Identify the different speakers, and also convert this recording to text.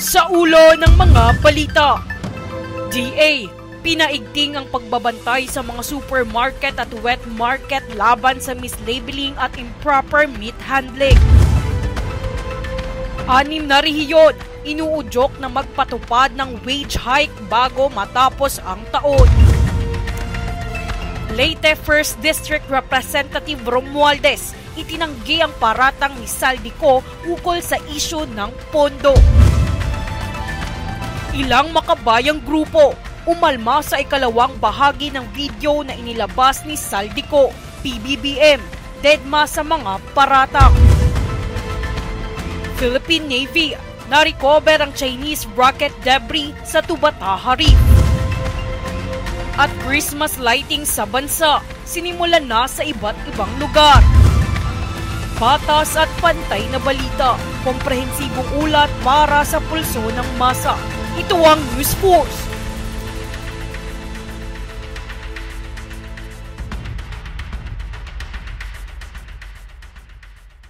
Speaker 1: Sa ulo ng mga balita, DA, pinaigting ang pagbabantay sa mga supermarket at wet market laban sa mislabeling at improper meat handling. 6 na rehiyon, inuudyok na magpatupad ng wage hike bago matapos ang taon. Leyte 1st District Representative Romualdez itinanggi ang paratang ni Saldico ukol sa isyu ng pondo. Ilang makabayang grupo umalma sa ikalawang bahagi ng video na inilabas ni Saldico, PBBM, dedma sa mga paratang. Philippine Navy, na-recover ang Chinese rocket debris sa Tubataha Reef. At Christmas lighting sa bansa, sinimulan na sa iba't ibang lugar. Patas at pantay na balita, komprehensibong ulat para sa pulso ng masa. Ito ang News Force.